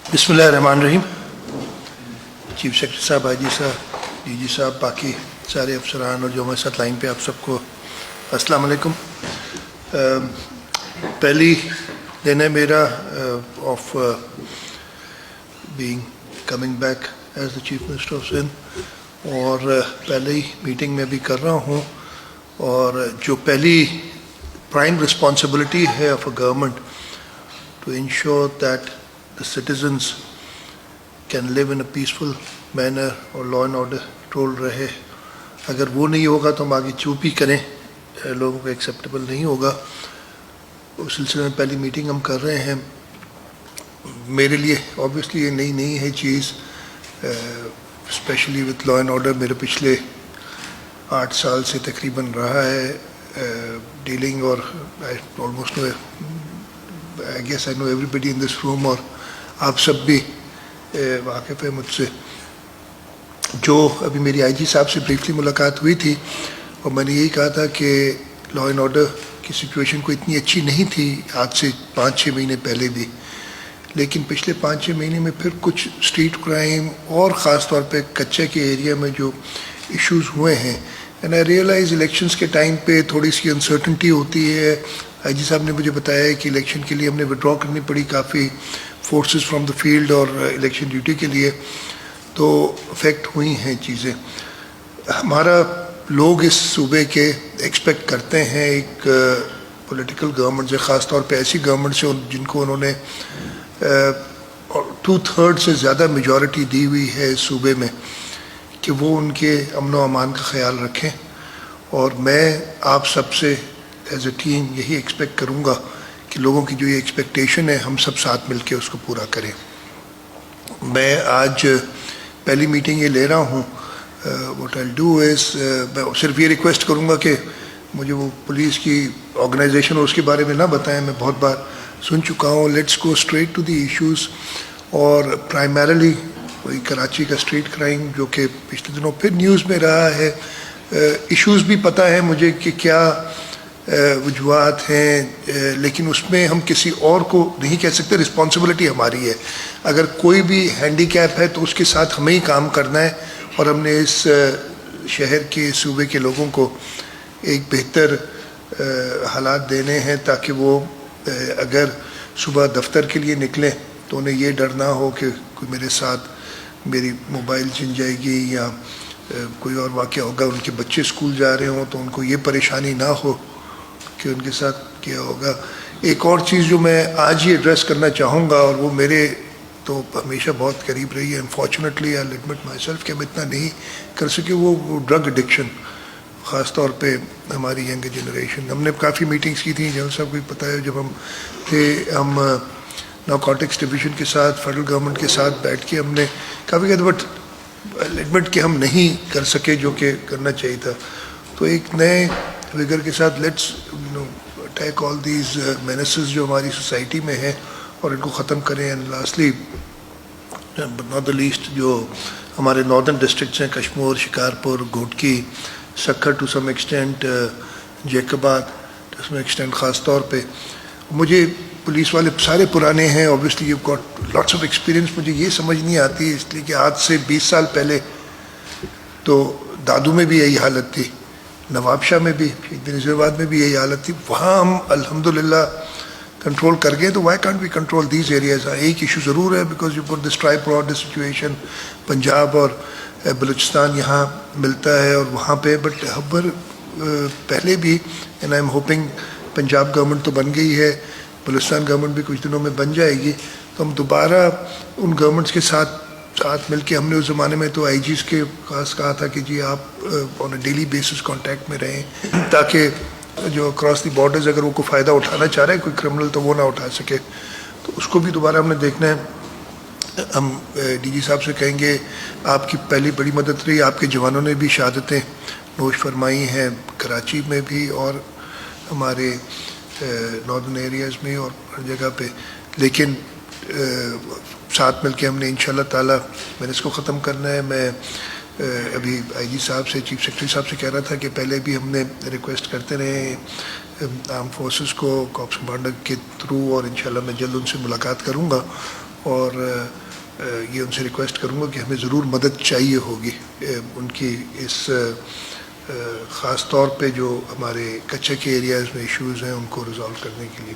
बिस्मिल्लाहिर्रहमानिर्रहीम। Chief secretary साहब, IG साहब, डीजी साहब, बाकी सारे अफसरान और जो हमारे साथ लाइन पे, आप सबको अस्सलाम वालेकुम। पहली दिन है मेरा of being coming back as the chief minister of Sindh, और पहले ही मीटिंग में भी कर रहा हूँ। और जो पहली प्राइम रिस्पॉन्सिबिलिटी है of a government to ensure that the citizens can live in a peaceful manner और law and order control रहे, अगर वो नहीं होगा तो हम आगे चुप ही करें, लोगों को एक्सेप्टेबल नहीं होगा। उस सिलसिले में पहली मीटिंग हम कर रहे हैं। मेरे लिए ऑब्वियसली ये नई नहीं है चीज़, specially with law and order. मेरे पिछले 8 साल से तकरीबन रहा है डीलिंग, और I almost know, I guess I know everybody in this room, और आप सब भी वाकिफ़ है मुझसे। जो अभी मेरी आईजी साहब से ब्रीफली मुलाकात हुई थी, और मैंने यही कहा था कि लॉ एंड ऑर्डर की सिचुएशन को इतनी अच्छी नहीं थी आज से 5-6 महीने पहले भी, लेकिन पिछले 5-6 महीने में फिर कुछ स्ट्रीट क्राइम और ख़ास तौर पे कच्चे के एरिया में जो इश्यूज़ हुए हैं, एंड आई रियलाइज़ इलेक्शंस के टाइम पे थोड़ी सी अनसर्टनटी होती है। आईजी साहब ने मुझे बताया कि इलेक्शन के लिए हमने विड्रॉ करनी पड़ी काफ़ी फोर्सेस फ्रॉम द फील्ड और इलेक्शन ड्यूटी के लिए, तो अफेक्ट हुई हैं चीज़ें। हमारा लोग इस सूबे के एक्सपेक्ट करते हैं एक पॉलिटिकल गवर्नमेंट से, ख़ास तौर पे ऐसी गवर्नमेंट से जिनको उन्होंने 2/3 से ज़्यादा मेजॉरिटी दी हुई है इस सूबे में, कि वो उनके अमन व अमान का ख्याल रखें। और मैं आप सबसे एज ए टीम यही एक्सपेक्ट करूँगा कि लोगों की जो ये एक्सपेक्टेशन है, हम सब साथ मिलके उसको पूरा करें। मैं आज पहली मीटिंग ये ले रहा हूँ। व्हाट आई डू इज़, मैं सिर्फ ये रिक्वेस्ट करूँगा कि मुझे वो पुलिस की ऑर्गेनाइजेशन और उसके बारे में ना बताएं, मैं बहुत बार सुन चुका हूँ। Let's go straight to the issues, और प्राइमरली वही कराची का स्ट्रीट क्राइम जो कि पिछले दिनों फिर न्यूज़ में रहा है। इश्यूज़ भी पता है मुझे कि क्या वजूहात हैं, लेकिन उसमें हम किसी और को नहीं कह सकते, रिस्पॉन्सिबिलिटी हमारी है। अगर कोई भी हैंडीकैप है तो उसके साथ हमें ही काम करना है, और हमने इस शहर के सूबे के लोगों को एक बेहतर हालात देने हैं, ताकि वो अगर सुबह दफ्तर के लिए निकलें तो उन्हें ये डर ना हो कि कोई मेरे साथ मेरी मोबाइल छिन जाएगी या कोई और वाक़या होगा। उनके बच्चे स्कूल जा रहे हों तो उनको ये परेशानी ना हो कि उनके साथ क्या होगा। एक और चीज़ जो मैं आज ही एड्रेस करना चाहूँगा, और वो मेरे तो हमेशा बहुत करीब रही है, unfortunately I admit my self कि हम इतना नहीं कर सके, वो ड्रग एडिक्शन, ख़ास तौर पे हमारी यंग जनरेशन। हमने काफ़ी मीटिंग्स की थी, जनरल साहब को पता है, जब हम थे, हम नारकोटिक्स डिवीज़न के साथ, फेडरल गवर्नमेंट के साथ बैठ के हमने काफ़ी कहते, बट एडमिट कि हम नहीं कर सके जो कि करना चाहिए था। तो एक नए विगर के साथ let's attack all these menaces जो हमारी सोसाइटी में है, और इनको ख़त्म करें। And lastly but not the least, जो हमारे नॉर्दर्न डिस्ट्रिक्ट्स हैं, Kashmir, Shikarpur, Ghotki, Sukkur, to some extent Jacobabad, to some extent ख़ास तौर पे। मुझे पुलिस वाले सारे पुराने हैं, obviously you got lots of experience. मुझे ये समझ नहीं आती, इसलिए कि आज से 20 साल पहले तो दादू में भी यही हालत थी, नवाबशाह में भी, नज़ीराबाद में भी यही हालत थी। वहाँ हम अल्हम्दुलिल्लाह कंट्रोल कर गए, तो why can't we control these areas. एक इशू ज़रूर है, because you got this tripod situation, Punjab और बलूचिस्तान यहाँ मिलता है और वहाँ पे, बट खबर पहले भी, and I am hoping Punjab government तो बन गई है, बलूचिस्तान गवर्नमेंट भी कुछ दिनों में बन जाएगी, तो हम दोबारा उन गवर्नमेंट्स के साथ मिल के, हमने उस ज़माने में तो आईजीज़ के पास कहा था कि जी आप on a daily basis contact में रहें, ताकि जो अक्रॉस दी बॉर्डर्स अगर वो कोई फ़ायदा उठाना चाह रहा है कोई क्रिमिनल, तो वो ना उठा सके। तो उसको भी दोबारा हमने देखना है। हम डीजी साहब से कहेंगे, आपकी पहली बड़ी मदद रही, आपके जवानों ने भी शहादतें नोश फरमाई हैं, कराची में भी और हमारे नॉर्दर्न एरियाज़ में और हर जगह पे, लेकिन साथ मिल के हमने इंशाल्लाह ताला मैंने इसको ख़त्म करना है। मैं अभी आईजी साहब से, चीफ सेक्रेटरी साहब से कह रहा था कि पहले भी हमने रिक्वेस्ट करते रहे आर्म फोर्सेस को, कॉप्स कमांडर के थ्रू, और इंशाल्लाह मैं जल्द उनसे मुलाकात करूँगा اور یہ ان سے ریکویسٹ کروں گا کہ ہمیں ضرور مدد چاہیے ہوگی ان کی اس خاص طور پہ جو ہمارے کچے کے ایریاز میں ایشوز ہیں ان کو ریزالو کرنے کے لیے.